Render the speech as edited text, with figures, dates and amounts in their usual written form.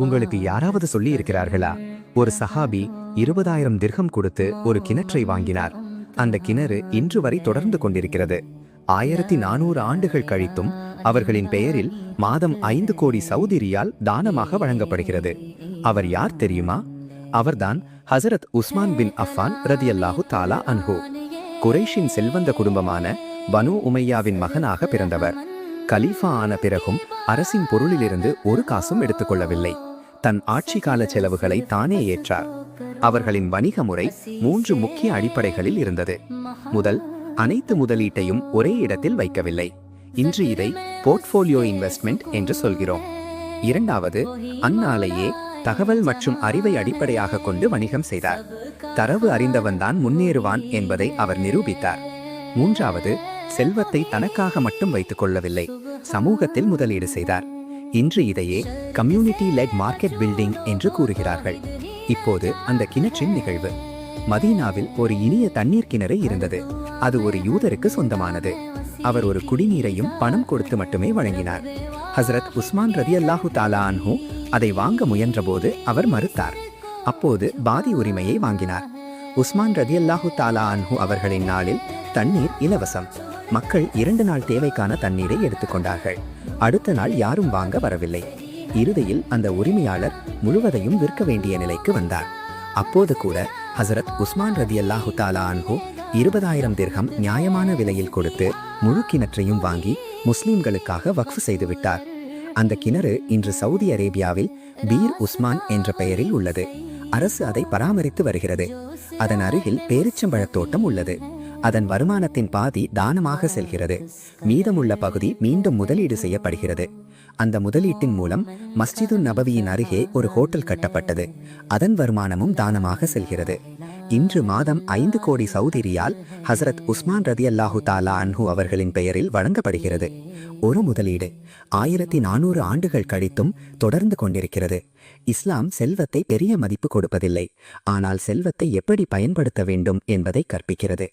உங்களுக்கு யாராவது சொல்லி இருக்கிறார்களா? ஒரு சஹாபி 20,000 திர்ஹம் கொடுத்து ஒரு கிணற்றை வாங்கினார். அந்த கிணறு இன்று வரை தொடர்ந்து கொண்டிருக்கிறது. 1400 ஆண்டுகள் கழித்தும் அவர்களின் பெயரில் மாதம் 5 கோடி சவுதி ரியால் தானமாக வழங்கப்படுகிறது. அவர் யார் தெரியுமா? அவர்தான் ஹசரத் உஸ்மான் பின் அஃபான் ரதியல்லாஹு தாலா அன்ஹு. குறைஷின் செல்வந்த குடும்பமான பனு உமையாவின் மகனாக பிறந்தவர். கலீஃபா ஆன பிறகும் அரசின் பொருளிலிருந்து ஒரு காசும் எடுத்துக்கொள்ளவில்லை. தன் ஆட்சி கால செலவுகளை தானே ஏற்றார். அவர்களின் வணிக முறை 3 முக்கிய அடிப்படைகளில் இருந்தது. முதல், அனைத்து முதலீட்டையும் ஒரே இடத்தில் வைக்கவில்லை. இன்று இதை போர்ட்ஃபோலியோ இன்வெஸ்ட்மெண்ட் என்று சொல்கிறோம். இரண்டாவது, அந்நாளையே தகவல் மற்றும் அறிவை அடிப்படையாக கொண்டு வணிகம் செய்தார். தரவு அறிந்தவன்தான் முன்னேறுவான் என்பதை அவர் நிரூபித்தார். மூன்றாவது, செல்வத்தை தனக்காக மட்டும் வைத்துக் கொள்ளவில்லை, சமூகத்தில் முதலீடு செய்தார். இன்று இதையே கம்யூனிட்டி லெட் மார்க்கெட் பில்டிங் என்று கூறுகிறார்கள். இப்போது அந்த கிணற்றின் நிகழ்வு. மதீனாவில் ஒரு இனிய தண்ணீர் கிணறு இருந்தது. அது ஒரு யூதருக்கு சொந்தமானது. அவர் ஒரு குடிநீரையும் பணம் கொடுத்து மட்டுமே வழங்கினார். ஹசரத் உஸ்மான் ரதியல்லாஹு தாலா அன்ஹு அதை வாங்க முயன்றபோது அவர் மறுத்தார். அப்போது பாதி உரிமையை வாங்கினார். உஸ்மான் ரதியல்லாஹு தாலா அன்ஹு அவர்களின் நாளில் தண்ணீர் இலவசம். மக்கள் 2 நாள் தேவைக்கான தண்ணீரை எடுத்துக்கொண்டார்கள். அடுத்த நாள் யாரும் வாங்க வரவில்லை. இறுதியில் அந்த உரிமையாளர் முழுவதையும் விற்க வேண்டிய நிலைக்கு வந்தார். அப்போது கூட ஹசரத் உஸ்மான் ரதியல்லாஹு தாலா அன்ஹு 20,000 திர்ஹம் நியாயமான விலையில் கொடுத்து முழு கிணற்றையும் வாங்கி முஸ்லிம்களுக்காக வக்ஃப் செய்துவிட்டார். அந்த கிணறு இன்று சவுதி அரேபியாவில் பீர் உஸ்மான் என்ற பெயரில் உள்ளது. அரசு அதை பராமரித்து வருகிறது. அதன் அருகில் பேரிச்சம்பழத் தோட்டம் உள்ளது. அதன் வருமானத்தின் பாதி தானமாக செல்கிறது. மீதமுள்ள பகுதி மீண்டும் முதலீடு செய்யப்படுகிறது. அந்த முதலீட்டின் மூலம் மஸ்ஜிது நபவியின் அருகே ஒரு ஹோட்டல் கட்டப்பட்டது. அதன் வருமானமும் தானமாக செல்கிறது. இன்று மாதம் 5 கோடி சவுதி ரியால் ஹசரத் உஸ்மான் ரதியல்லாஹு தாலா அன்ஹு அவர்களின் பெயரில் வழங்கப்படுகிறது. ஒரு முதலீடு 1400 ஆண்டுகள் கழித்தும் தொடர்ந்து கொண்டிருக்கிறது. இஸ்லாம் செல்வத்தை பெரிய மதிப்பு கொடுப்பதில்லை, ஆனால் செல்வத்தை எப்படி பயன்படுத்த வேண்டும் என்பதை கற்பிக்கிறது.